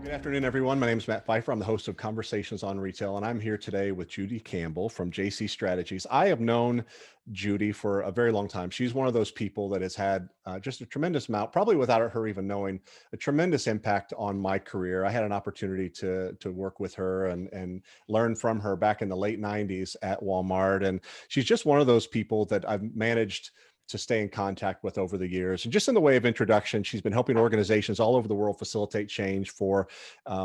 Good afternoon, everyone. My name is Matt Pfeiffer. I'm the host of Conversations on Retail, and I'm here today with Judy Campbell from JC Strategies. I have known Judy for a very long time. She's one of those people that has had just a tremendous amount, probably without her even knowing, a tremendous impact on my career. I had an opportunity to work with her and learn from her back in the late 90s at Walmart. And she's just one of those people that I've managed to stay in contact with over the years. And just in the way of introduction, she's been helping organizations all over the world facilitate change for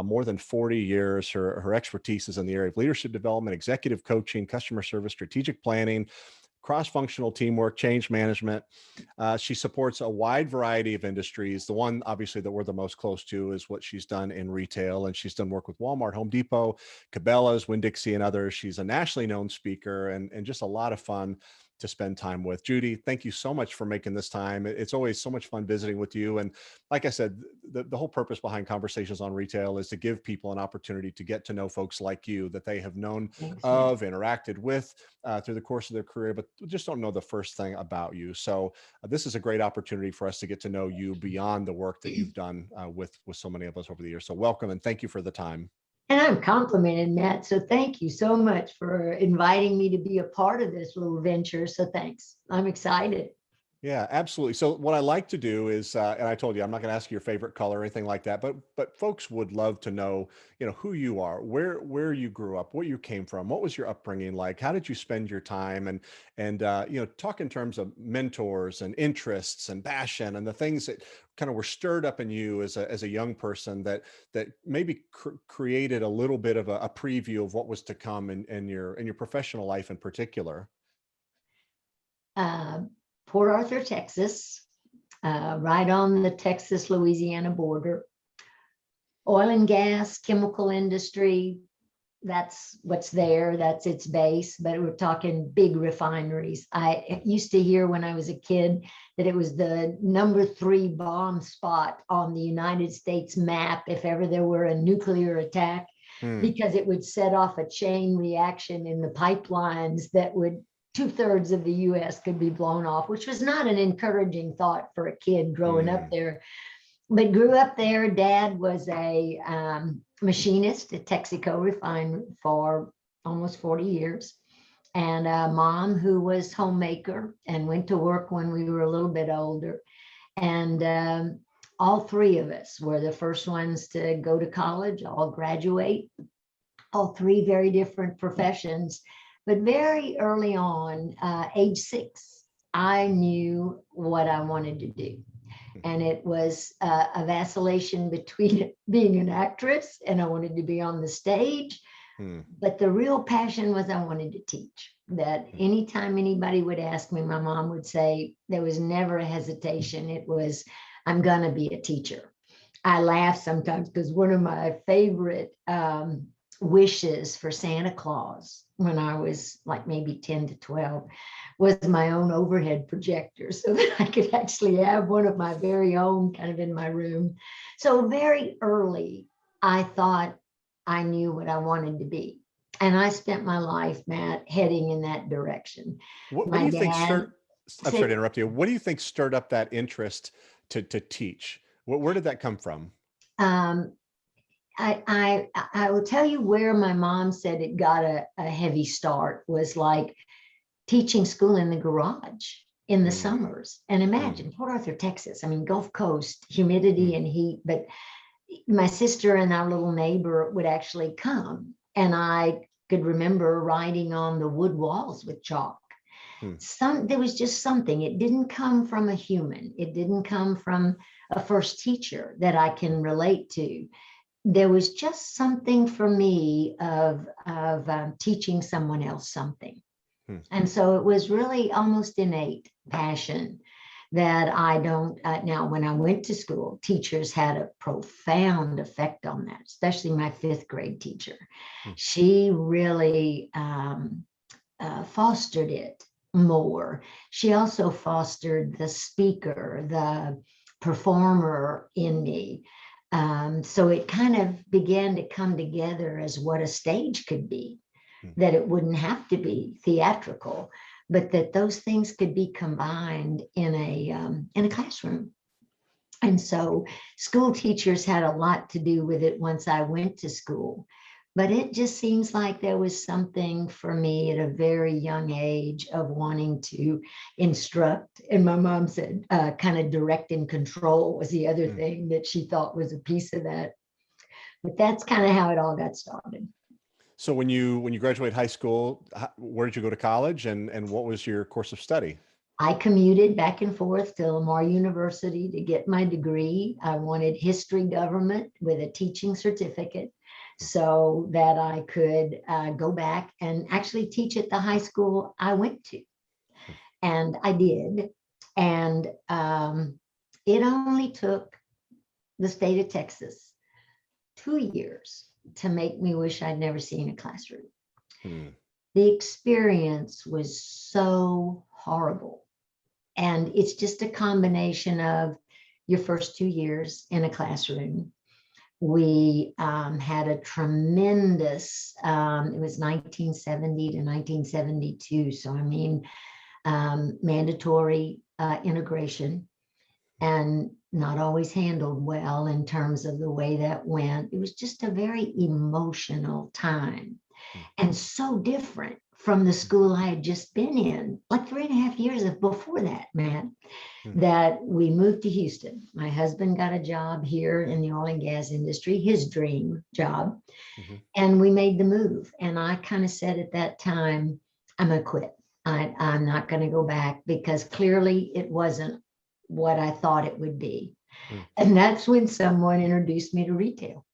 more than 40 years. Her expertise is in the area of leadership development, executive coaching, customer service, strategic planning, cross-functional teamwork, change management. She supports a wide variety of industries. The one, obviously, that we're the most close to is what she's done in retail. And she's done work with Walmart, Home Depot, Cabela's, Winn-Dixie, and others. She's a nationally known speaker and just a lot of fun to spend time with. Judy, thank you so much for making this time. It's always so much fun visiting with you. And like I said, the whole purpose behind Conversations on Retail is to give people an opportunity to get to know folks like you that they have known Thanks, Matt. of, interacted with through the course of their career, but just don't know the first thing about you. So this is a great opportunity for us to get to know you beyond the work that you've done with so many of us over the years. So welcome and thank you for the time. And I'm complimented, Matt. So thank you so much for inviting me to be a part of this little venture. So thanks. I'm excited. Yeah, absolutely. So what I like to do is, and I told you, I'm not going to ask you your favorite color or anything like that, but folks would love to know, who you are, where you grew up, where you came from, what was your upbringing like, how did you spend your time, and talk in terms of mentors and interests and passion and the things that kind of were stirred up in you as a young person that maybe created a little bit of a preview of what was to come in your professional life in particular. Uh, Port Arthur, Texas, right on the Texas-Louisiana border. Oil and gas, chemical industry, that's what's there. That's its base. But we're talking big refineries. I used to hear when I was a kid that it was the #3 bomb spot on the United States map if ever there were a nuclear attack, Hmm. because it would set off a chain reaction in the pipelines that would 2/3 of the US could be blown off, which was not an encouraging thought for a kid growing up Hmm. there. But grew up there. Dad was a machinist at Texaco Refinery for almost 40 years. And a mom who was homemaker and went to work when we were a little bit older. And all three of us were the first ones to go to college, all graduate, all three very different professions. But very early on, age 6, I knew what I wanted to do. And it was a vacillation between being an actress and I wanted to be on the stage. Hmm. But the real passion was I wanted to teach. That anytime anybody would ask me, my mom would say, there was never a hesitation. It was, I'm going to be a teacher. I laugh sometimes because one of my favorite wishes for Santa Claus when I was like maybe 10 to 12 was my own overhead projector so that I could actually have one of my very own kind of in my room. So very early, I thought I knew what I wanted to be. And I spent my life, Matt, heading in that direction. What do My you think dad I'm sorry said, to interrupt you. What do you think stirred up that interest to teach? Where did that come from? um, I will tell you where my mom said it got a heavy start was like teaching school in the garage in the Mm, summers. And mm, imagine Port Arthur, Texas. I mean, Gulf Coast, humidity mm, and heat. But my sister and our little neighbor would actually come. And I could remember writing on the wood walls with chalk. mm, There was just something. It didn't come from a human. It didn't come from a first teacher that I can relate to. There was just something for me of teaching someone else something. mm, And so it was really almost innate passion that I don't. Now, when I went to school, teachers had a profound effect on that, especially my 5th grade teacher. mm, She really fostered it more. She also fostered the speaker, the performer in me. So it kind of began to come together as what a stage could be, mm. that it wouldn't have to be theatrical, but that those things could be combined in a classroom. And so school teachers had a lot to do with it once I went to school. But it just seems like there was something for me at a very young age of wanting to instruct. And my mom said kind of direct and control was the other thing that she thought was a piece of that. But that's kind of how it all got started. So when you graduated high school, where did you go to college, and what was your course of study? I commuted back and forth to Lamar University to get my degree. I wanted history government with a teaching certificate so that I could go back and actually teach at the high school I went to. And I did. And it only took the state of Texas 2 years to make me wish I'd never seen a classroom. The experience was so horrible. And it's just a combination of your first 2 years in a classroom. We had a tremendous, it was 1970 to 1972. So, I mean, mandatory integration, and not always handled well in terms of the way that went. It was just a very emotional time, and so different from the school I had just been in, like 3.5 years before that, Matt, that we moved to Houston. My husband got a job here in the oil and gas industry, his dream job, and we made the move. And I kind of said at that time, I'm gonna quit. I'm not gonna go back, because clearly it wasn't what I thought it would be. And that's when someone introduced me to retail.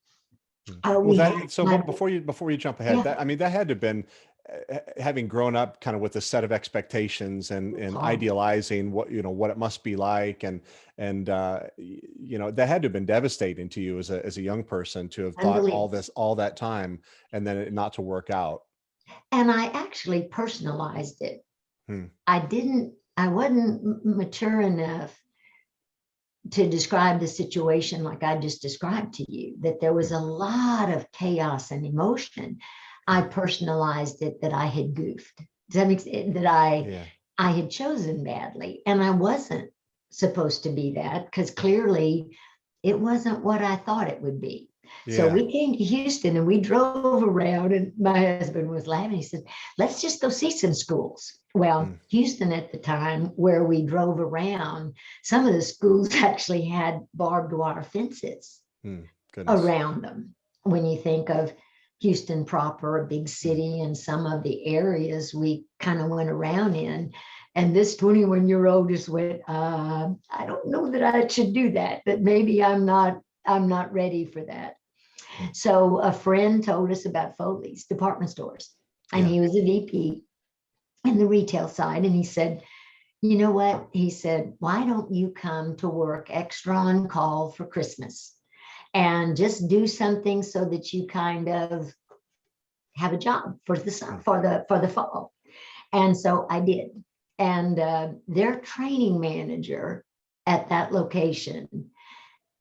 Before you jump ahead, that, I mean, that had to have been having grown up kind of with a set of expectations and idealizing what it must be like, and that had to have been devastating to you as a young person, to have thought all this all that time and then it not to work out. And I actually personalized it. I wasn't mature enough to describe the situation like I just described to you, that there was a lot of chaos and emotion. I personalized it that I had goofed. Does that make sense? That I had chosen badly, and I wasn't supposed to be that, because clearly it wasn't what I thought it would be. So we came to Houston and we drove around, and my husband was laughing. He said, let's just go see some schools. Well, Houston at the time, where we drove around, some of the schools actually had barbed wire fences around them. When you think of Houston proper, a big city, and some of the areas we kind of went around in. And this 21-year-old just went, I don't know that I should do that maybe I'm not ready for that. So a friend told us about Foleys department stores, and he was a VP in the retail side. And he said, you know what? He said, why don't you come to work extra on call for Christmas and just do something so that you kind of have a job for the fall? And so I did. And their training manager at that location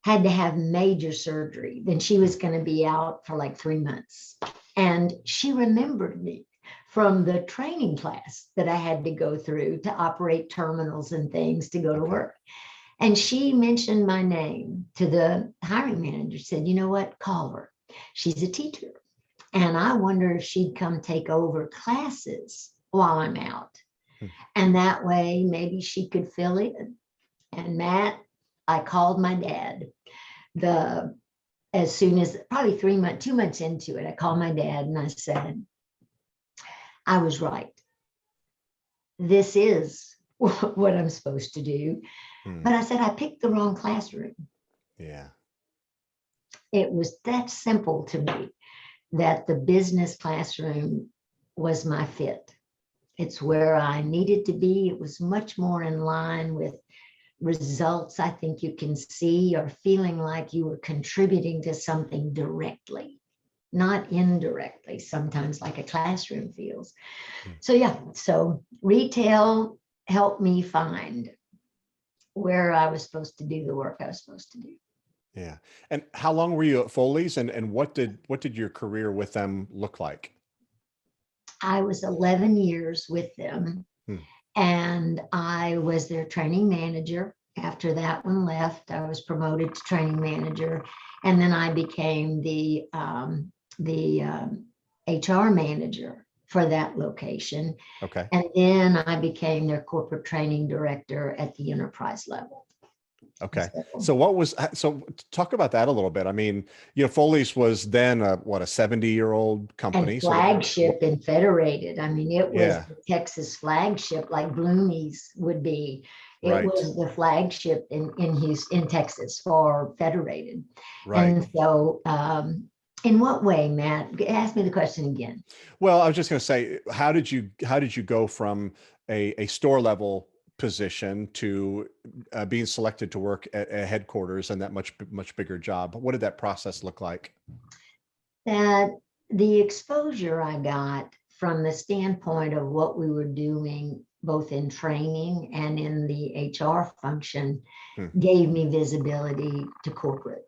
had to have major surgery. Then she was going to be out for like 3 months. And she remembered me from the training class that I had to go through to operate terminals and things to go to work. And she mentioned my name to the hiring manager, said, you know what, call her. She's a teacher. And I wonder if she'd come take over classes while I'm out. And that way, maybe she could fill in. And Matt, I called my dad as soon as probably 2 months into it. I called my dad and I said, I was right. This is what I'm supposed to do. But I said, I picked the wrong classroom. Yeah. It was that simple to me, that the business classroom was my fit. It's where I needed to be. It was much more in line with results I think you can see, or feeling like you were contributing to something directly, not indirectly, sometimes like a classroom feels. So retail helped me find where I was supposed to do the work I was supposed to do. Yeah. And how long were you at Foleys, and what did your career with them look like? I was 11 years with them, and I was their training manager. After that one left, I was promoted to training manager, and then I became the HR manager for that location. Okay. And then I became their corporate training director at the enterprise level. Okay. So talk about that a little bit. I mean, Foleys was then a 70-year-old company. And flagship and federated. I mean, it was Yeah. the Texas flagship, like Bloomie's would be. It Right. was the flagship in Houston, in Texas, for federated. Right. And so, in what way, Matt? Ask me the question again. Well, I was just going to say, how did you go from a store level position to being selected to work at headquarters and that much bigger job? What did that process look like? That the exposure I got from the standpoint of what we were doing, both in training and in the HR function, gave me visibility to corporate.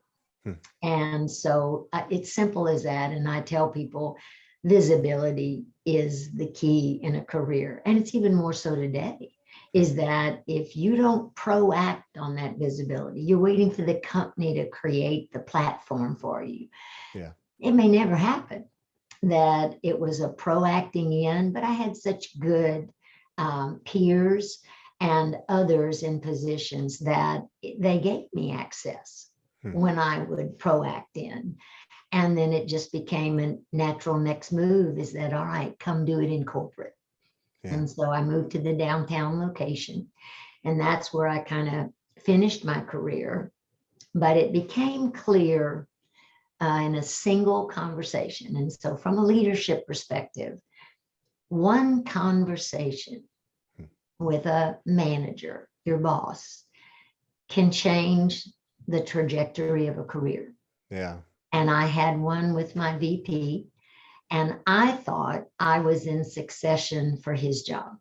And so it's simple as that. And I tell people visibility is the key in a career. And it's even more so today, is that if you don't proact on that visibility, you're waiting for the company to create the platform for you. Yeah. It may never happen. That it was a proacting in, but I had such good peers and others in positions that they gave me access when I would proact in. And then it just became a natural next move, is that, all right, come do it in corporate. Yeah. And so I moved to the downtown location, and that's where I kind of finished my career. But it became clear in a single conversation. And so from a leadership perspective, one conversation with a manager, your boss, can change the trajectory of a career. Yeah. And I had one with my VP, and I thought I was in succession for his job.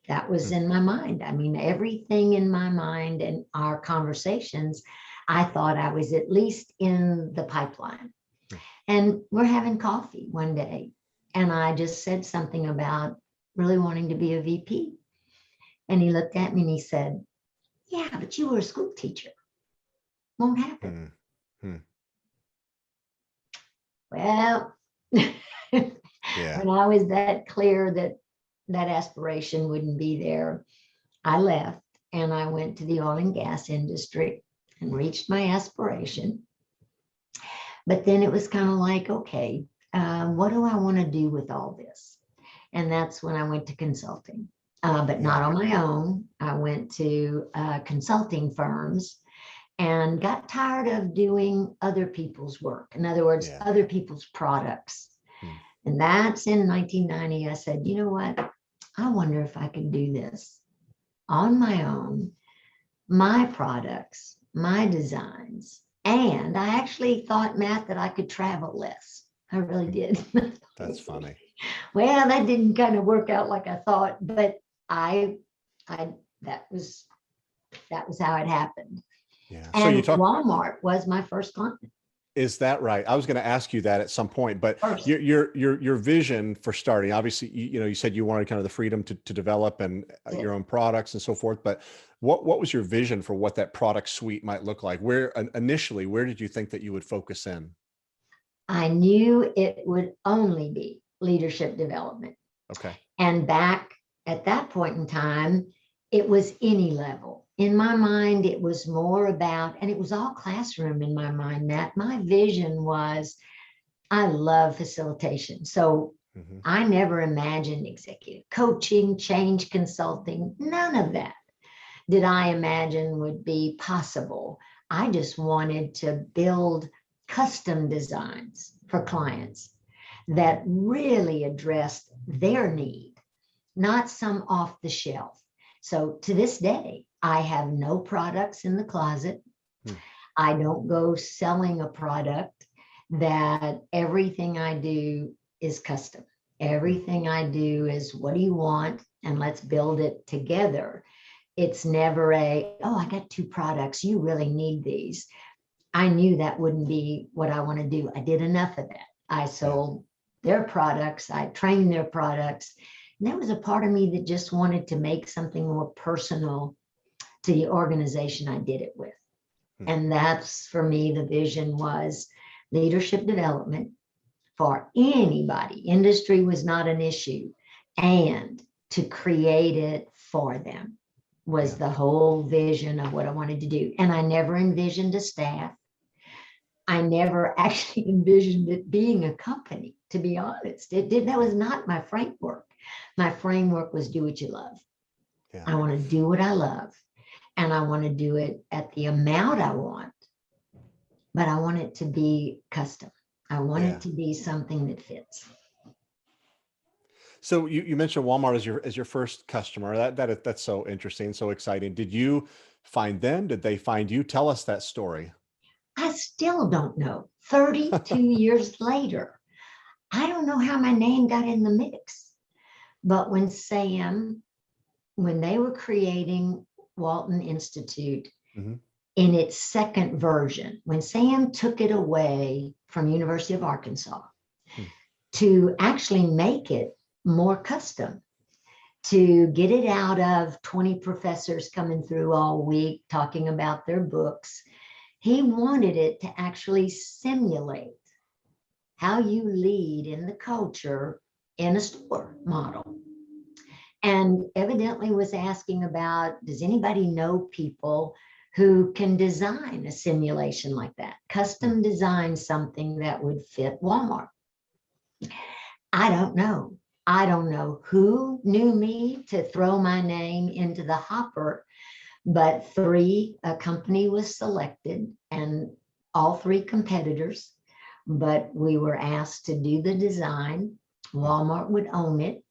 That was in my mind. I mean, everything in my mind and our conversations, I thought I was at least in the pipeline. And we're having coffee one day, and I just said something about really wanting to be a VP. And he looked at me and he said, yeah, but you were a school teacher. Won't happen. Well, yeah. When I was that clear that that aspiration wouldn't be there, I left and I went to the oil and gas industry and reached my aspiration. But then it was kind of like, okay, what do I want to do with all this? And that's when I went to consulting, but not on my own. I went to consulting firms and got tired of doing other people's work. In other words, other people's products. And that's in 1990. I said, you know what? I wonder if I could do this on my own, my products, my designs. And I actually thought, Matt, that I could travel less. I really did. That's funny. Well, that didn't kind of work out like I thought, but that was how it happened. Yeah. And so Walmart was my first client. Is that right? I was going to ask you that at some point, but your vision for starting, obviously, you said you wanted kind of the freedom to develop and your own products and so forth, but what was your vision for what that product suite might look like? Where did you think that you would focus in? I knew it would only be leadership development. Okay. And back at that point in time, it was any level. In my mind, it was more about, and it was all classroom in my mind, Matt. My vision was, I love facilitation. So I never imagined executive coaching, change consulting, none of that did I imagine would be possible. I just wanted to build custom designs for clients that really addressed their need, not some off the shelf. So to this day, I have no products in the closet. I don't go selling a product. That everything I do is custom. Everything I do is, what do you want? And let's build it together. It's never oh, I got 2 products. You really need these. I knew that wouldn't be what I want to do. I did enough of that. I sold their products. I trained their products. And there was a part of me that just wanted to make something more personal to the organization I did it with. And that's, for me, the vision was leadership development for anybody. Industry was not an issue. And to create it for them was the whole vision of what I wanted to do. And I never envisioned a staff. I never actually envisioned it being a company, to be honest. That was not my framework. My framework was do what you love. Yeah. I want to do what I love. And I want to do it at the amount I want, but I want it to be custom. I want it to be something that fits. So you mentioned Walmart as your first customer. That's so interesting, so exciting. Did you find them? Did they find you? Tell us that story. I still don't know. 32 years later, I don't know how my name got in the mix. But when they were creating Walton Institute in its second version, when Sam took it away from University of Arkansas to actually make it more custom, to get it out of 20 professors coming through all week talking about their books, he wanted it to actually simulate how you lead in the culture in a store model. And evidently was asking about, does anybody know people who can design a simulation like that, custom design something that would fit Walmart? I don't know. I don't know who knew me to throw my name into the hopper, but a company was selected, and all three competitors, but we were asked to do the design. Walmart would own it.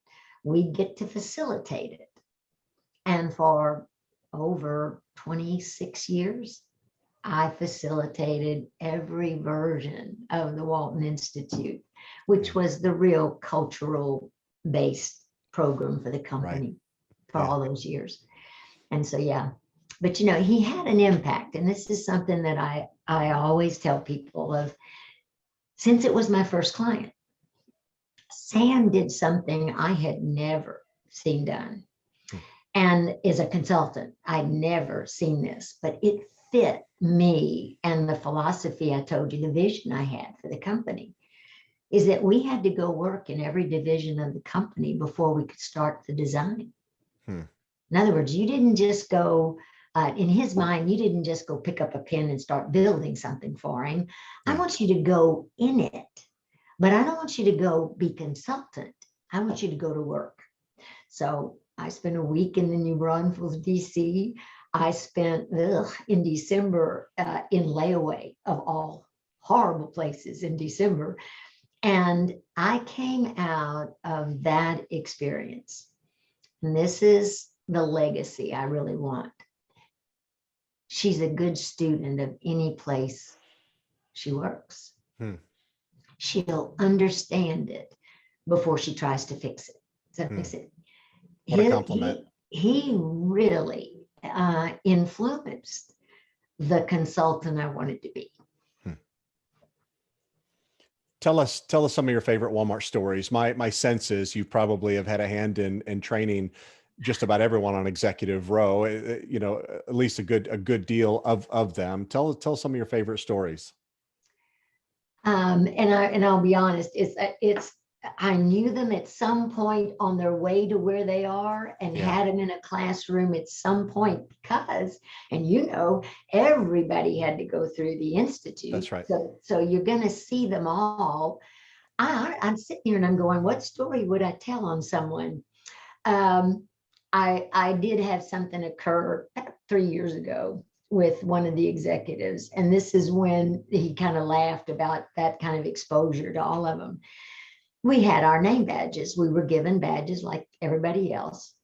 We'd get to facilitate it. And for over 26 years, I facilitated every version of the Walton Institute, which was the real cultural based program for the company for all those years. And so, but he had an impact. And this is something that I always tell people of, since it was my first client, Sam did something I had never seen done. And as a consultant, I'd never seen this, but it fit me and the philosophy I told you, the vision I had for the company, is that we had to go work in every division of the company before we could start the design. In other words, you didn't just go, in his mind, you didn't just go pick up a pen and start building something for him. I want you to go in it, but I don't want you to go be consultant. I want you to go to work. So I spent a week in the New Braunfels, DC. I spent in December in layaway, of all horrible places, in December. And I came out of that experience. And this is the legacy I really want. She's a good student of any place she works. She'll understand it before she tries to fix it. Does that make sense? What a compliment. He really influenced the consultant I wanted to be. Tell us some of your favorite Walmart stories. My sense is you probably have had a hand in training just about everyone on executive row, at least a good deal of them. Tell some of your favorite stories. And I'll be honest, I knew them at some point on their way to where they are, and had them in a classroom at some point because, and everybody had to go through the Institute. That's right. So you're going to see them all. I'm sitting here and I'm going, what story would I tell on someone? I did have something occur 3 years ago with one of the executives, and this is when he kind of laughed about that kind of exposure to all of them. We had our name badges. We were given badges like everybody else.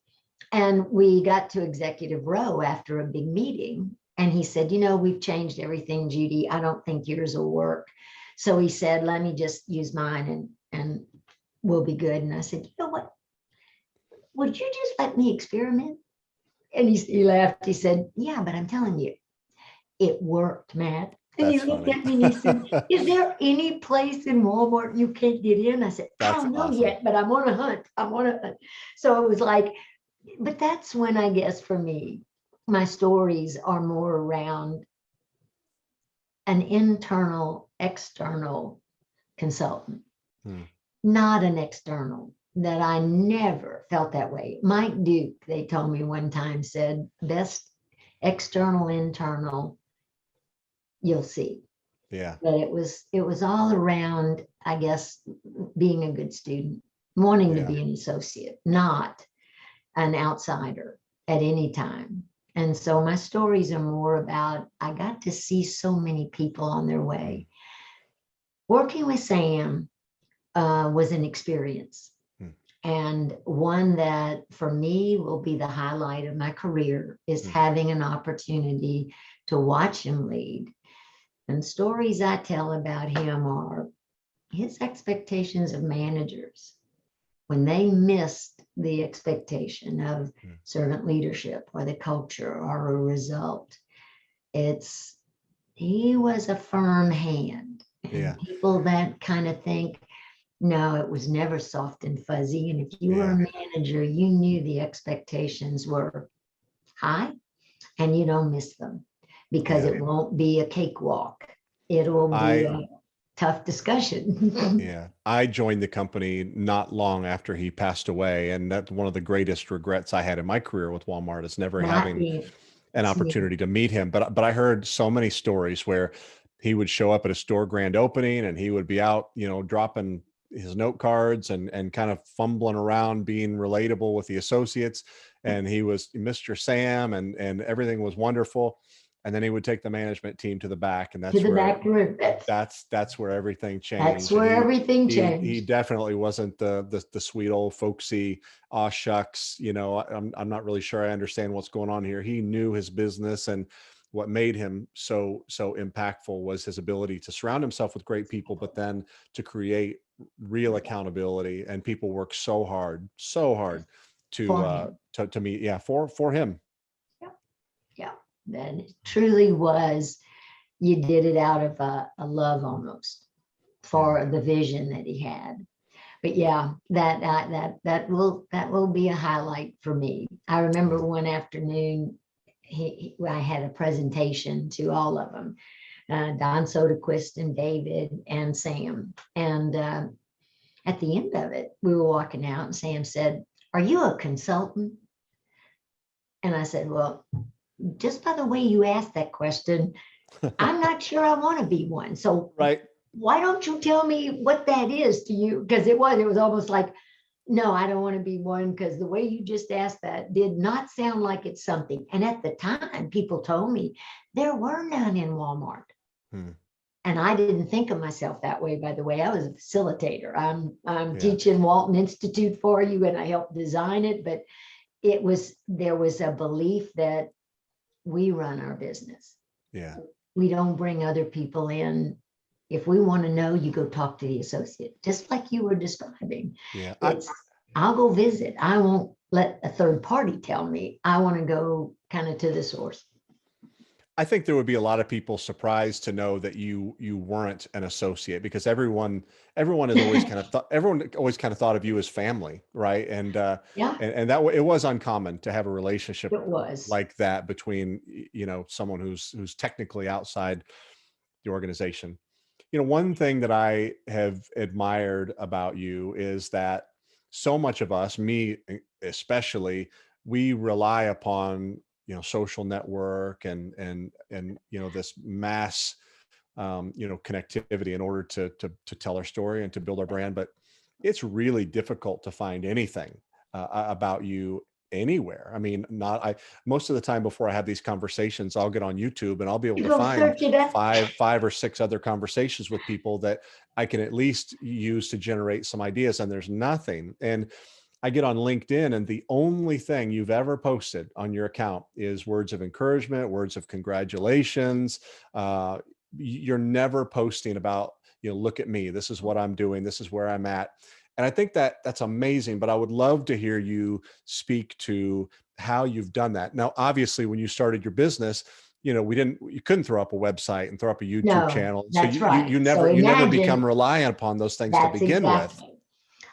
And we got to executive row after a big meeting. And he said, we've changed everything, Judy. I don't think yours will work. So he said, let me just use mine and we'll be good. And I said, you know what? Would you just let me experiment? And he laughed. He said, yeah, but I'm telling you, it worked, Matt. And he looked at me and he said, is there any place in Walmart you can't get in? I said, I don't know yet, but I'm on a hunt. So it was like, but that's when I guess for me, my stories are more around an internal, external consultant, not an external, that I never felt that way. Mike Duke, they told me one time, said, best external, internal, you'll see. Yeah. But it was all around, I guess, being a good student, wanting to be an associate, not an outsider at any time. And so my stories are more about, I got to see so many people on their way. Working with Sam was an experience, and one that for me will be the highlight of my career, is having an opportunity to watch him lead. And stories I tell about him are his expectations of managers when they missed the expectation of servant leadership or the culture or a result. He was a firm hand. And people that kind of think, no, it was never soft and fuzzy. And if you were a manager, you knew the expectations were high and you don't miss them, because it won't be a cakewalk. It will be a tough discussion. Yeah. I joined the company not long after he passed away. And that's one of the greatest regrets I had in my career with Walmart, is never having an opportunity to meet him. But I heard so many stories where he would show up at a store grand opening and he would be out, dropping his note cards and kind of fumbling around, being relatable with the associates. And he was Mr. Sam, and everything was wonderful. And then he would take the management team to the back, and that's where everything changed. That's where everything changed. He definitely wasn't the sweet old folksy, aw shucks, I'm not really sure I understand what's going on here. He knew his business, and what made him so impactful was his ability to surround himself with great people, but then to create real accountability. And people work so hard to meet for him. Yeah. That it truly was, you did it out of a love almost for the vision that he had. But that will be a highlight for me. I remember one afternoon, I had a presentation to all of them, Don Soderquist and David and Sam. And at the end of it, we were walking out and Sam said, "Are you a consultant?" And I said, "Well, just by the way you asked that question, I'm not sure I want to be one. So why don't you tell me what that is to you?" Because it was almost like, no, I don't want to be one, because the way you just asked that did not sound like it's something. And at the time, people told me there were none in Walmart. And I didn't think of myself that way, by the way. I was a facilitator. I'm teaching Walton Institute for you, and I helped design it. But there was a belief that we run our business. We don't bring other people in. If we want to know, you go talk to the associate, just like you were describing. I'll go visit. I won't let a third party tell me. I want to go kind of to the source. I think there would be a lot of people surprised to know that you weren't an associate, because everyone has always kind of thought of you as family, right? And and that it was uncommon to have a relationship like that between someone who's technically outside the organization. One thing that I have admired about you is that so much of us, me especially, we rely upon social network and this mass connectivity in order to tell our story and to build our brand. But it's really difficult to find anything about you anywhere. I mean, most of the time before I have these conversations, I'll get on YouTube and I'll be able to find five or six other conversations with people that I can at least use to generate some ideas, and there's nothing. And I get on LinkedIn, and the only thing you've ever posted on your account is words of encouragement, words of congratulations. You're never posting about, look at me, this is what I'm doing, this is where I'm at. And I think that's amazing, but I would love to hear you speak to how you've done that. Now, obviously, when you started your business, you couldn't throw up a website and throw up a YouTube channel. So you never become reliant upon those things to begin with.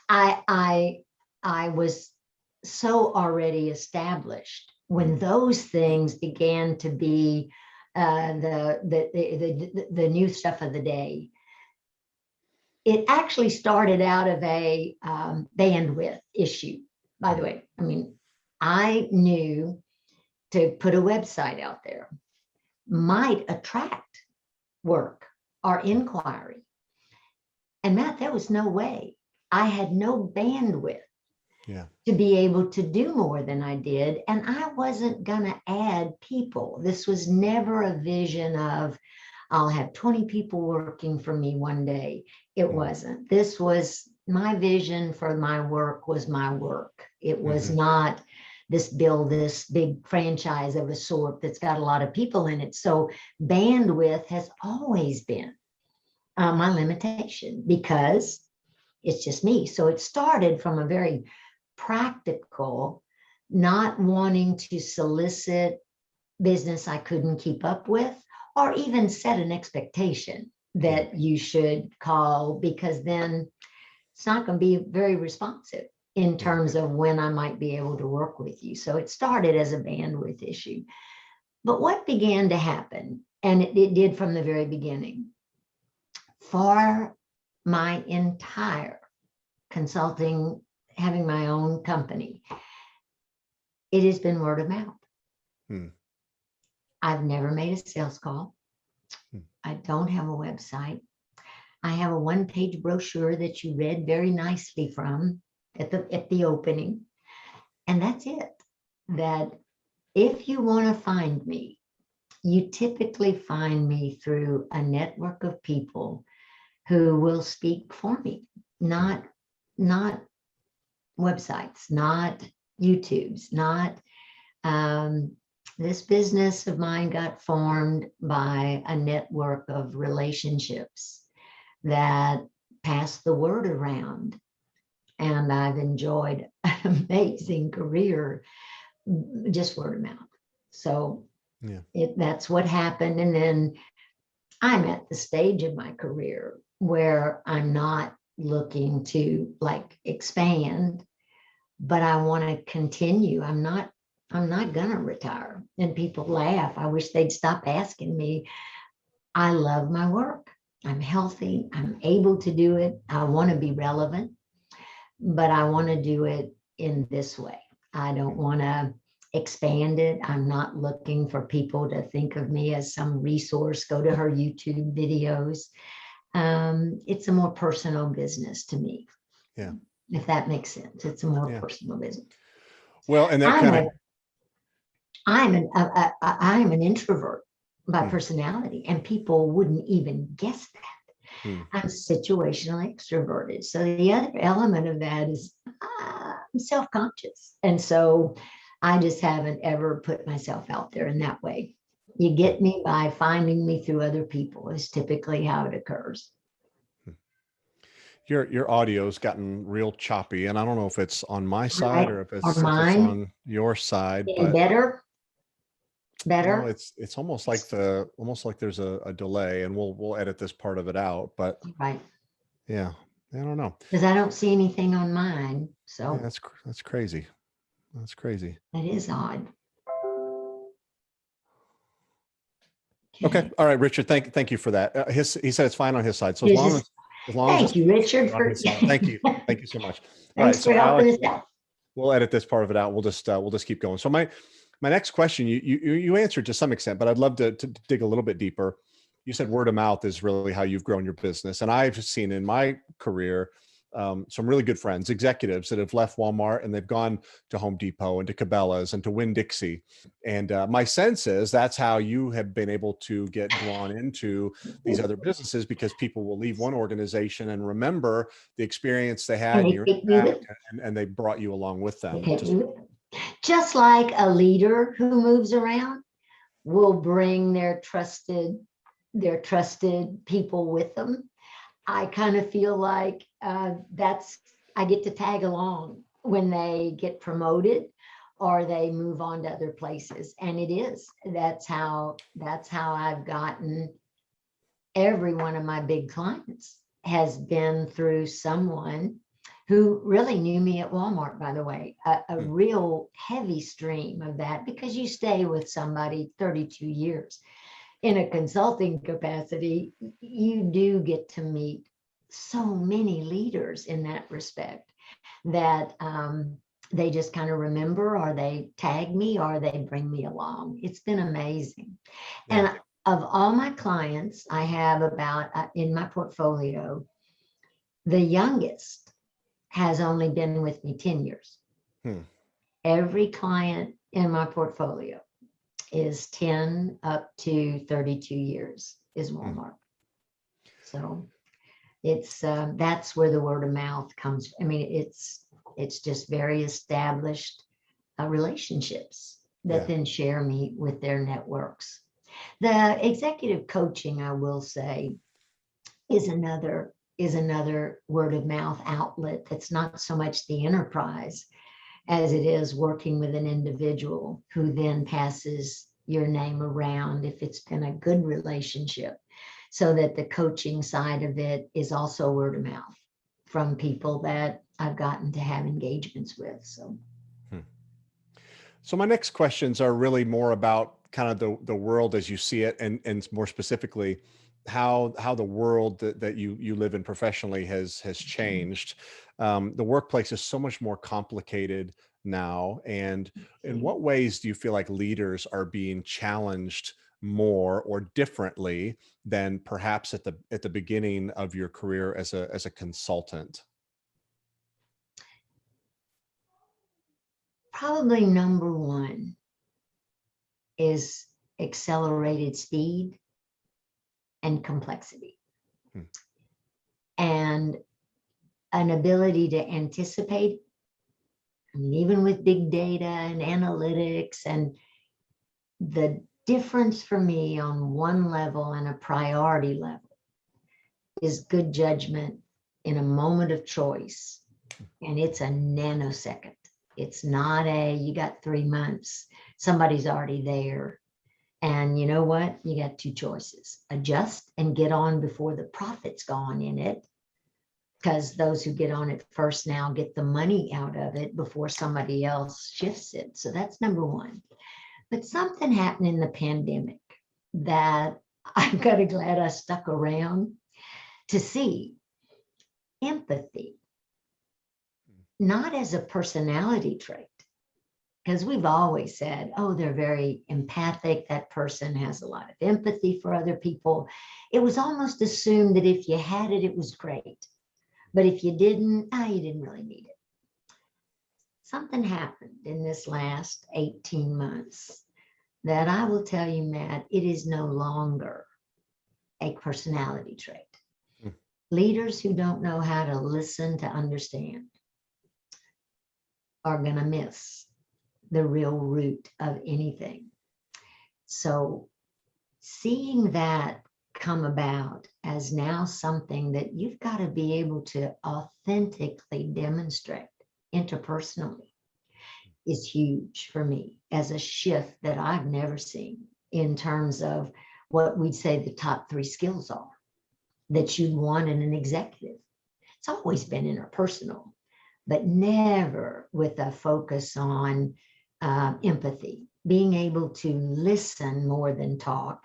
I was so already established when those things began to be the new stuff of the day. It actually started out of a bandwidth issue, by the way. I mean, I knew to put a website out there might attract work or inquiry. And Matt, there was no way. I had no bandwidth to be able to do more than I did. And I wasn't going to add people. This was never a vision of, I'll have 20 people working for me one day. It wasn't. This was my vision for my work was my work. It was not build this big franchise of a sort that's got a lot of people in it. So bandwidth has always been my limitation because it's just me. So it started from a very practical, not wanting to solicit business I couldn't keep up with, or even set an expectation that you should call, because then it's not going to be very responsive in terms of when I might be able to work with you. So it started as a bandwidth issue. But what began to happen, and it did from the very beginning, for my entire consulting, having my own company, it has been word of mouth. I've never made a sales call. I don't have a website. I have a one-page brochure that you read very nicely from at the opening. And that's it. That if you want to find me, you typically find me through a network of people who will speak for me, not websites, not YouTubes, not this business of mine got formed by a network of relationships that passed the word around. And I've enjoyed an amazing career, just word of mouth. So that's what happened. And then I'm at the stage of my career where I'm not looking to expand, but I want to continue. I'm not gonna retire. And people laugh. I wish they'd stop asking me. I love my work. I'm healthy. I'm able to do it. I want to be relevant, but I want to do it in this way. I don't want to expand it. I'm not looking for people to think of me as some resource. Go to her YouTube videos. It's a more personal business to me. Yeah. If that makes sense. It's a more personal business. Well, and that I'm an introvert by personality, and people wouldn't even guess that. I'm situationally extroverted. So the other element of that is I'm self-conscious. And so I just haven't ever put myself out there in that way. You get me by finding me through other people is typically how it occurs. Your audio's gotten real choppy, and I don't know if it's on my side or if it's on your side. But better. No, it's almost like there's a delay, and we'll edit this part of it out. But yeah, I don't know, because I don't see anything on mine. So yeah, that's crazy. That's crazy. That is odd. Okay. All right, Richard. Thank you for that. He said it's fine on his side. So as long thank you, Richard. Thank you so much. All right, so Alex, we'll edit this part of it out. We'll just keep going. So my next question, you answered to some extent, but I'd love to dig a little bit deeper. You said word of mouth is really how you've grown your business, and I've seen in my career some really good friends, executives that have left Walmart and they've gone to Home Depot and to Cabela's and to Winn-Dixie. And my sense is that's how you have been able to get drawn into these other businesses, because people will leave one organization and remember the experience they had and your impact, and they brought you along with them. Just like a leader who moves around will bring their trusted people with them. I kind of feel like I get to tag along when they get promoted or they move on to other places. And that's how I've gotten every one of my big clients has been through someone who really knew me at Walmart, by the way, a real heavy stream of that, because you stay with somebody 32 years. In a consulting capacity, you do get to meet so many leaders in that respect that they just kind of remember, or they tag me, or they bring me along. It's been amazing. Yeah. And of all my clients, I have about in my portfolio, the youngest has only been with me 10 years. Every client in my portfolio is 10 up to 32 years is Walmart. So it's that's where the word of mouth comes. I mean, it's just very established relationships that then share me with their networks. The executive coaching, I will say, is another word of mouth outlet that's not so much the enterprise as it is working with an individual who then passes your name around if it's been a good relationship, so that the coaching side of it is also word of mouth from people that I've gotten to have engagements with. So my next questions are really more about kind of the world as you see it, and more specifically, how the world that you live in professionally has changed. The workplace is so much more complicated now, and in what ways do you feel like leaders are being challenged more or differently than perhaps at the beginning of your career as a consultant? Probably number one is accelerated speed and complexity, and an ability to anticipate. I mean, even with big data and analytics, and the difference for me on one level and a priority level is good judgment in a moment of choice. And it's a nanosecond. It's not you got 3 months, somebody's already there. And you know what? You got two choices: adjust and get on before the profit's gone in it, because those who get on it first now get the money out of it before somebody else shifts it. So that's number one. But something happened in the pandemic that I'm kind of glad I stuck around to see. Empathy, not as a personality trait, because we've always said, oh, they're very empathic. That person has a lot of empathy for other people. It was almost assumed that if you had it, it was great. But if you didn't, you didn't really need it. Something happened in this last 18 months that I will tell you, Matt, it is no longer a personality trait. Leaders who don't know how to listen to understand are going to miss the real root of anything. So seeing that come about as now something that you've got to be able to authentically demonstrate interpersonally is huge for me, as a shift that I've never seen in terms of what we'd say the top 3 skills are that you'd want in an executive. It's always been interpersonal, but never with a focus on empathy, being able to listen more than talk.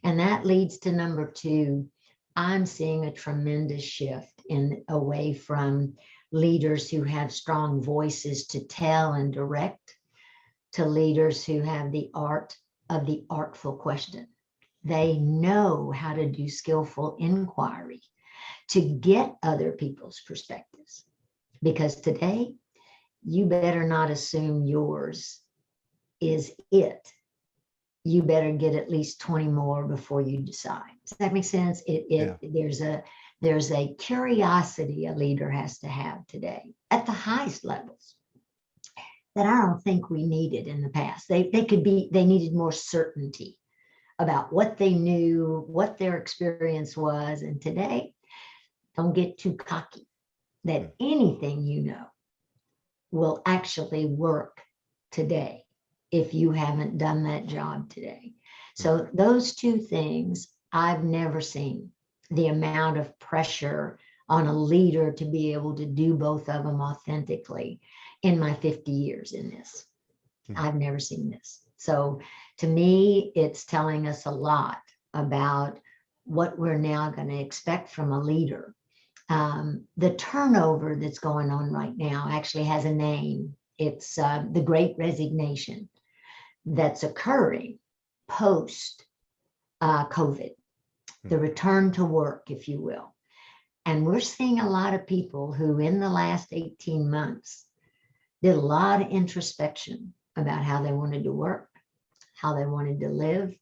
And that leads to number 2. I'm seeing a tremendous shift away from leaders who have strong voices to tell and direct, to leaders who have the art of the artful question. They know how to do skillful inquiry to get other people's perspectives. Because today, you better not assume yours is it. You better get at least 20 more before you decide. Does that make sense? There's a curiosity a leader has to have today at the highest levels that I don't think we needed in the past. They needed more certainty about what they knew, what their experience was. And today, don't get too cocky that anything you know will actually work today if you haven't done that job today. So those 2 things, I've never seen the amount of pressure on a leader to be able to do both of them authentically in my 50 years in this. I've never seen this. So to me, it's telling us a lot about what we're now going to expect from a leader. The turnover that's going on right now actually has a name. It's the Great Resignation that's occurring post COVID, the return to work, if you will. And we're seeing a lot of people who in the last 18 months did a lot of introspection about how they wanted to work, how they wanted to live,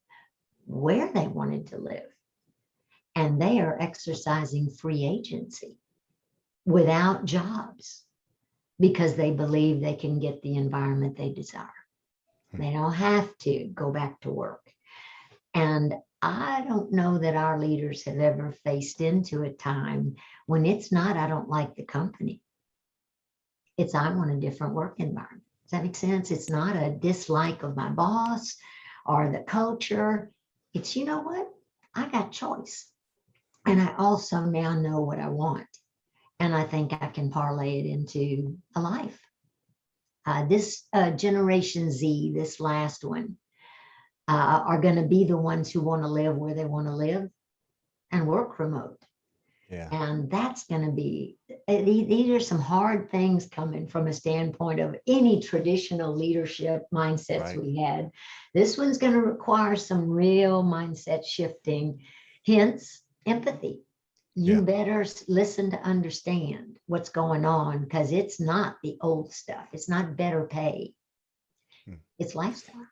where they wanted to live. And they are exercising free agency without jobs because they believe they can get the environment they desire. They don't have to go back to work. And I don't know that our leaders have ever faced into a time when it's not, I don't like the company. It's, I want a different work environment. Does that make sense? It's not a dislike of my boss or the culture. It's, you know what? I got choice. And I also now know what I want. And I think I can parlay it into a life. This Generation Z, this last one, are going to be the ones who want to live where they want to live and work remote. Yeah. And that's going to be, these are some hard things coming from a standpoint of any traditional leadership mindsets we had. This one's going to require some real mindset shifting, hence empathy. You better listen to understand what's going on, because it's not the old stuff. It's not better pay. It's lifestyle.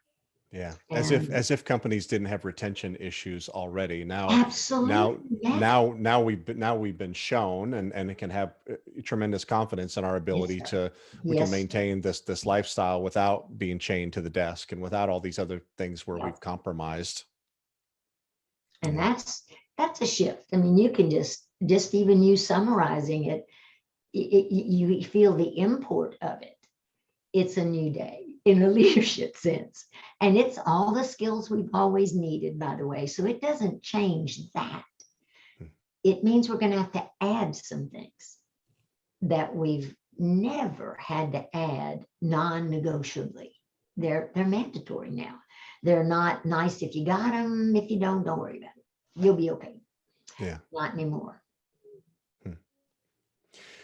Yeah, as if companies didn't have retention issues already. Now, absolutely. Now we've been shown, and it can have tremendous confidence in our ability to we can maintain this lifestyle without being chained to the desk and without all these other things where we've compromised. And that's a shift. I mean, you can just even you summarizing it, you feel the import of it. It's a new day in a leadership sense. And it's all the skills we've always needed, by the way. So it doesn't change that. It means we're going to have to add some things that we've never had to add non-negotiably. They're mandatory now. They're not nice if you got them. If you don't worry about it. You'll be okay. Yeah. Not anymore.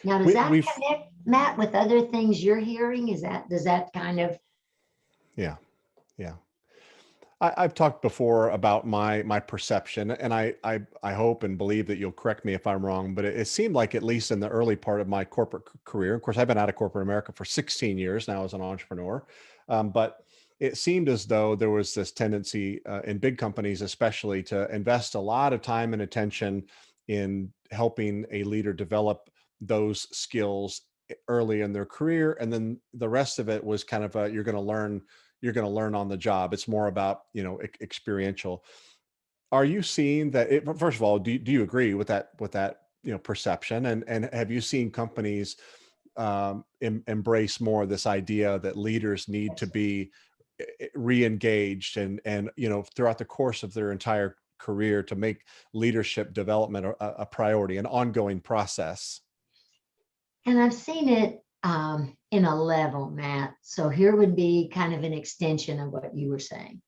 Now, does that connect, Matt, with other things you're hearing? Does that kind of? Yeah. I've talked before about my perception, and I hope and believe that you'll correct me if I'm wrong, but it seemed like, at least in the early part of my corporate career, of course, I've been out of corporate America for 16 years now as an entrepreneur, but it seemed as though there was this tendency in big companies, especially, to invest a lot of time and attention in helping a leader develop those skills early in their career. And then the rest of it was kind of you're going to learn on the job. It's more about, experiential. Are you seeing that first of all, do you agree with that, perception? And have you seen companies embrace more this idea that leaders need to be re-engaged and throughout the course of their entire career to make leadership development a priority, an ongoing process? And I've seen it in a level, Matt. So here would be kind of an extension of what you were saying.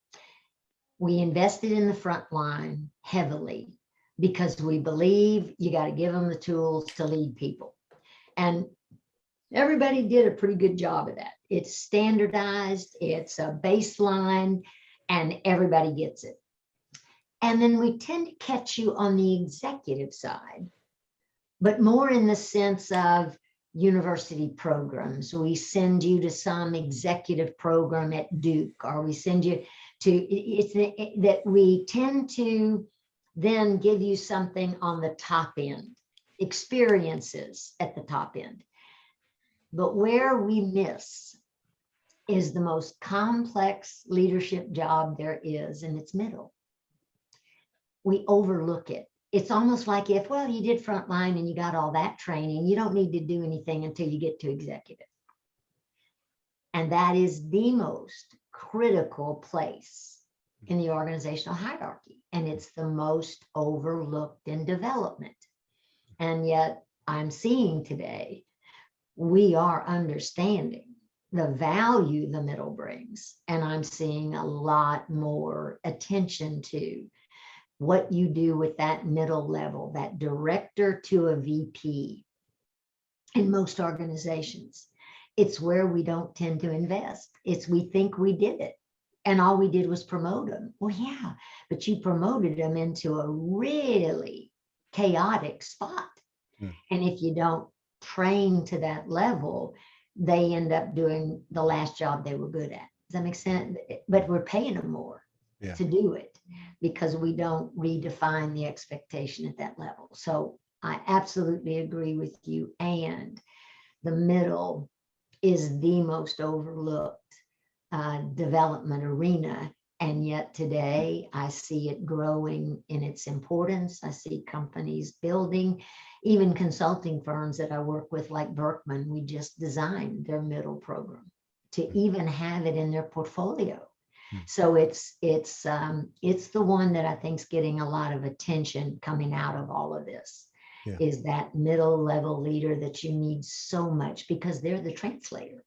We invested in the front line heavily because we believe you got to give them the tools to lead people. And everybody did a pretty good job of that. It's standardized, it's a baseline, and everybody gets it. And then we tend to catch you on the executive side, but more in the sense of university programs. We send you to some executive program at Duke, or we send you to, that we tend to then give you something on the top end, experiences at the top end. But where we miss is the most complex leadership job there is, and it's middle. We overlook it. It's almost like if, well, you did frontline and you got all that training, you don't need to do anything until you get to executive. And that is the most critical place in the organizational hierarchy. And it's the most overlooked in development. And yet I'm seeing today, we are understanding the value the middle brings. And I'm seeing a lot more attention to what you do with that middle level, that director to a VP in most organizations. It's where we don't tend to invest. It's we think we did it. And all we did was promote them. Well, yeah, but you promoted them into a really chaotic spot. And if you don't train to that level, they end up doing the last job they were good at. Does that make sense? But we're paying them more to do it because we don't redefine the expectation at that level. So I absolutely agree with you. And the middle is the most overlooked development arena. And yet today I see it growing in its importance. I see companies building, even consulting firms that I work with like Berkman, we just designed their middle program to even have it in their portfolio. So it's the one that I think is getting a lot of attention coming out of all of this. Is that middle level leader that you need so much because they're the translator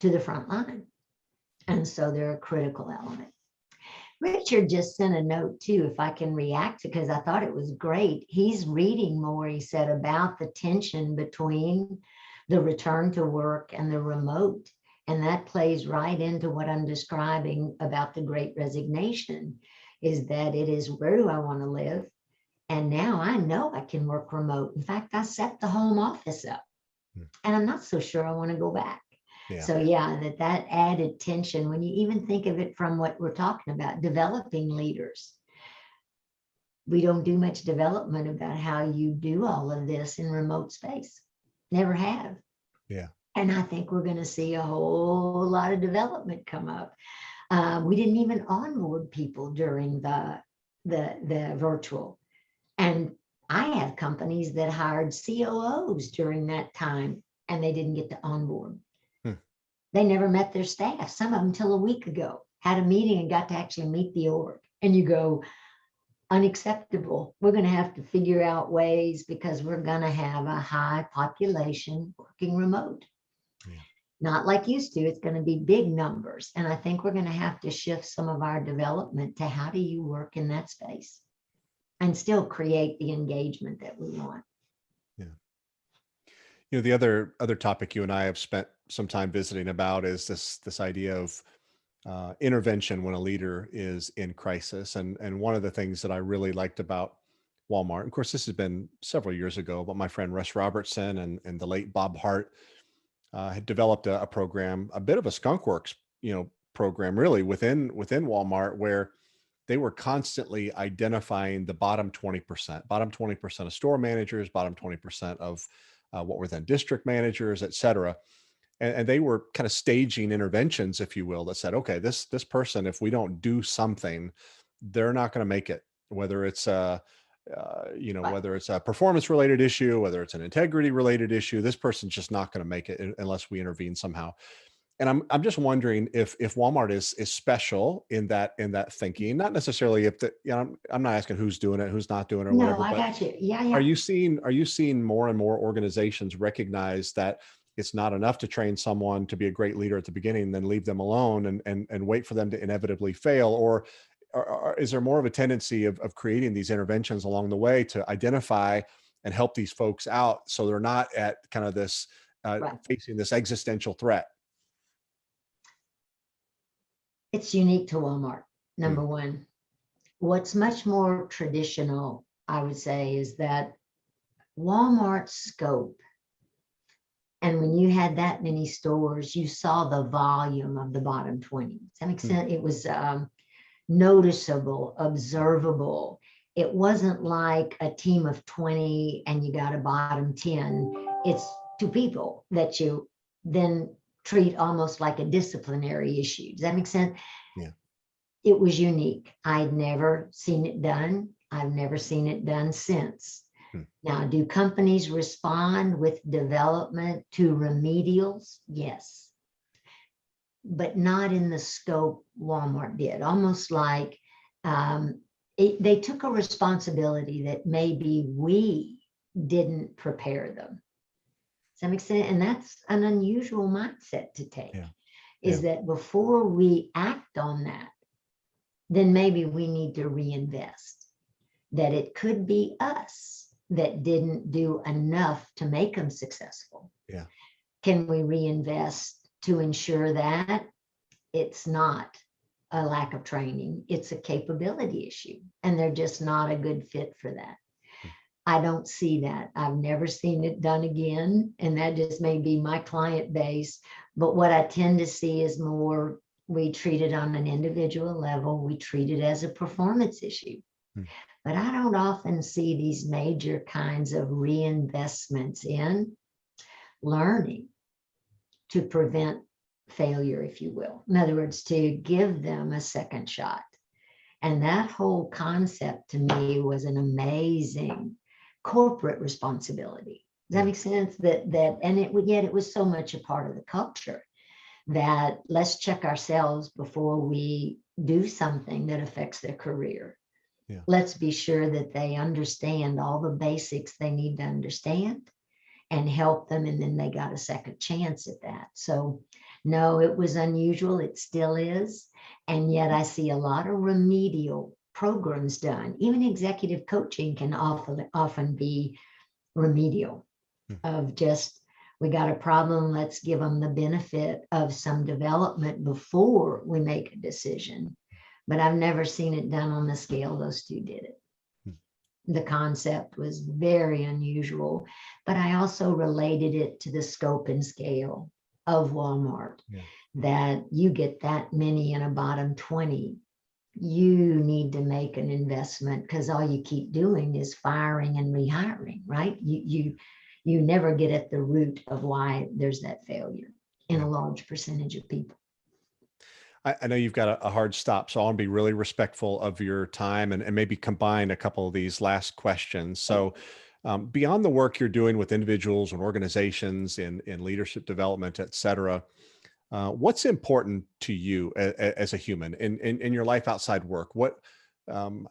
to the front line. And so they're a critical element. Richard just sent a note too, if I can react, because I thought it was great. He's reading more, he said, about the tension between the return to work and the remote. And that plays right into what I'm describing about the Great Resignation, is that it is, where do I want to live? And now I know I can work remote. In fact, I set the home office up and I'm not so sure I want to go back. So that added tension, when you even think of it from what we're talking about, developing leaders, we don't do much development about how you do all of this in remote space. Never have. And I think we're going to see a whole lot of development come up. We didn't even onboard people during the virtual. And I have companies that hired COOs during that time and they didn't get to onboard. They never met their staff. Some of them till a week ago had a meeting and got to actually meet the org. And you go, unacceptable. We're going to have to figure out ways because we're going to have a high population working remote. Not like used to. It's going to be big numbers. And I think we're going to have to shift some of our development to how do you work in that space and still create the engagement that we want. The other topic you and I have spent some time visiting about is this idea of intervention when a leader is in crisis. And one of the things that I really liked about Walmart, of course, this has been several years ago, but my friend Russ Robertson and the late Bob Hart had developed a program, a bit of a skunkworks, program really within Walmart, where they were constantly identifying the bottom 20% of store managers, bottom 20% of what were then district managers, et cetera. And they were kind of staging interventions, if you will, that said, okay, this person, if we don't do something, they're not going to make it, whether it's whether it's a performance related issue, whether it's an integrity related issue, this person's just not going to make it unless we intervene somehow. And I'm just wondering if Walmart is special in that thinking, not necessarily if I'm not asking who's doing it, who's not doing it, or whatever. No, I got you. Yeah. Are you seeing more and more organizations recognize that it's not enough to train someone to be a great leader at the beginning, then leave them alone and wait for them to inevitably fail? Or is there more of a tendency of creating these interventions along the way to identify and help these folks out so they're not at kind of this facing this existential threat? It's unique to Walmart, number one. What's much more traditional, I would say, is that Walmart's scope, and when you had that many stores, you saw the volume of the bottom 20. Does that make sense? It was noticeable, observable. It wasn't like a team of 20 and you got a bottom 10. It's two people that you then treat almost like a disciplinary issue. Does that make sense? Yeah. It was unique. I'd never seen it done. I've never seen it done since. Now, do companies respond with development to remedials? Yes. But not in the scope Walmart did. Almost like they took a responsibility that maybe we didn't prepare them. Does that make sense? And that's an unusual mindset to take, Yeah. is that before we act on that, then maybe we need to reinvest. That it could be us that didn't do enough to make them successful. Yeah. Can we reinvest to ensure that it's not a lack of training, it's a capability issue, and they're just not a good fit for that? I don't see that. I've never seen it done again, and that just may be my client base. But what I tend to see is more, we treat it on an individual level, we treat it as a performance issue. But I don't often see these major kinds of reinvestments in learning to prevent failure, if you will. In other words, to give them a second shot. And that whole concept to me was an amazing corporate responsibility. Does that make sense? Yet it was so much a part of the culture that let's check ourselves before we do something that affects their career. Yeah. Let's be sure that they understand all the basics they need to understand and help them, and then they got a second chance at that. So no, it was unusual. It still is. And yet I see a lot of remedial programs done. Even executive coaching can often be remedial, of just, we got a problem, let's give them the benefit of some development before we make a decision. But I've never seen it done on the scale those two did it. The concept was very unusual, but I also related it to the scope and scale of Walmart. Yeah. That you get that many in a bottom 20, you need to make an investment, because all you keep doing is firing and rehiring, right? You never get at the root of why there's that failure in a large percentage of people. I know you've got a hard stop, so I want to be really respectful of your time and maybe combine a couple of these last questions. So beyond the work you're doing with individuals and organizations in leadership development, et cetera, what's important to you as a human in your life outside work? What, and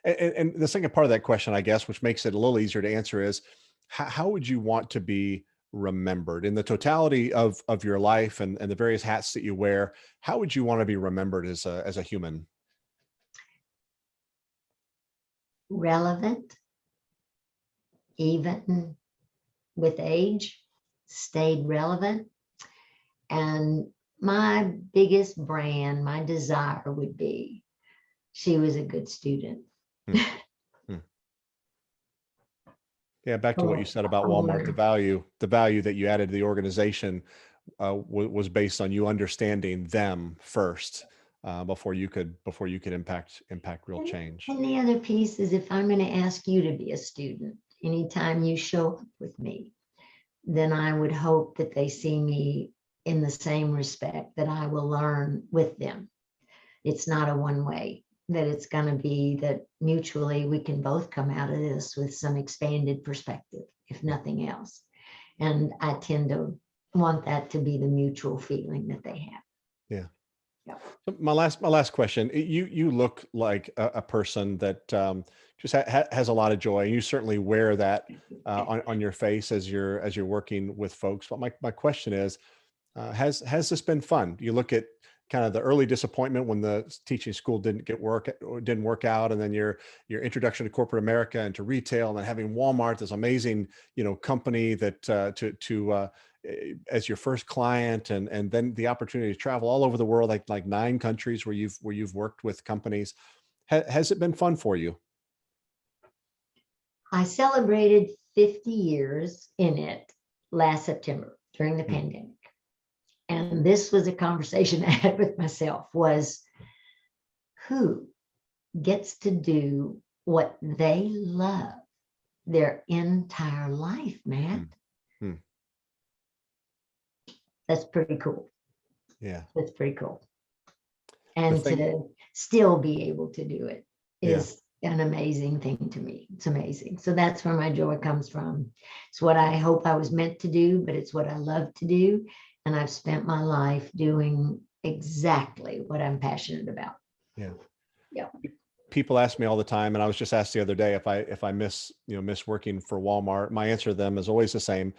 the second part of that question, I guess, which makes it a little easier to answer, is how would you want to be remembered in the totality of your life and the various hats that you wear? How would you want to be remembered as a human? Relevant, even with age, stayed relevant. And my biggest brand, my desire would be, she was a good student. Yeah, back to what you said about Walmart, the value that you added to the organization was based on you understanding them first before you could impact real change. And the other piece is, if I'm going to ask you to be a student, anytime you show up with me, then I would hope that they see me in the same respect, that I will learn with them. It's not a one way, that it's going to be that mutually we can both come out of this with some expanded perspective, if nothing else. And I tend to want that to be the mutual feeling that they have. Yeah. Yeah. So my last question, you look like a person that just has a lot of joy. You certainly wear that on your face as you're working with folks. But my question is, has this been fun? You look at kind of the early disappointment when the teaching school didn't work out, and then your introduction to corporate America and to retail, and then having Walmart, this amazing company that as your first client, and then the opportunity to travel all over the world, like 9 countries where you've worked with companies. Has it been fun for you? I celebrated 50 years in it last September during the pandemic. And this was a conversation I had with myself, was who gets to do what they love their entire life, man? That's pretty cool. Yeah. That's pretty cool. And to still be able to do it is an amazing thing to me. It's amazing. So that's where my joy comes from. It's what I hope I was meant to do, but it's what I love to do. And I've spent my life doing exactly what I'm passionate about. Yeah. Yeah. people ask me all the time, and I was just asked the other day if I miss, miss working for Walmart. My answer to them is always the same.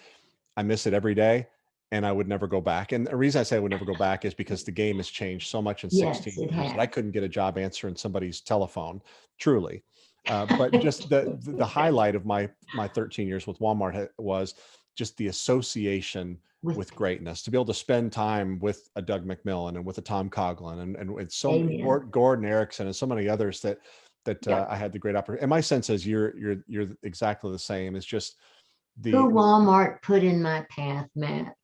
I miss it every day, and I would never go back. And the reason I say I would never go back is because the game has changed so much in Yes, 16 it years that I has. couldn't get a job answering somebody's telephone, truly. But just the highlight of my 13 years with Walmart was just the association With, with greatness, to be able to spend time with a Doug McMillan and with a Tom Coughlin and with so many amen. Gordon Erickson and so many others that Yeah. I had the great opportunity. And my sense is you're exactly the same. It's just Who the Walmart put in my path, Matt,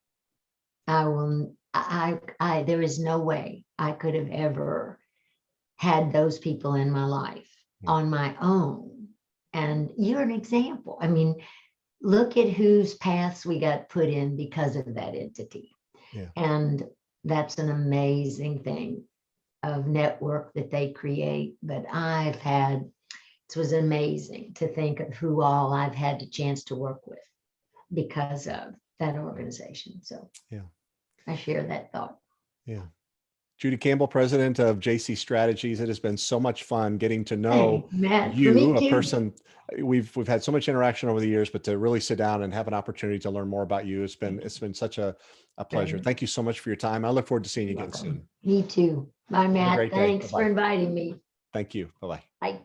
there is no way I could have ever had those people in my life on my own. And you're an example. I mean, look at whose paths we got put in because of that entity. Yeah. And that's an amazing thing of network that they create. But it was amazing to think of who all I've had the chance to work with because of that organization. So yeah, I share that thought. yeah. Judy Campbell, president of JC Strategies. It has been so much fun getting to Hey, know Matt, for you, me a too. person. We've had so much interaction over the years, but to really sit down and have an opportunity to learn more about you, it's been such a pleasure. Thank you so much for your time. I look forward to seeing you again soon. Me too. Bye, Have a Matt. great day. Thanks for Bye-bye. inviting me. Thank you. Bye-bye. Bye.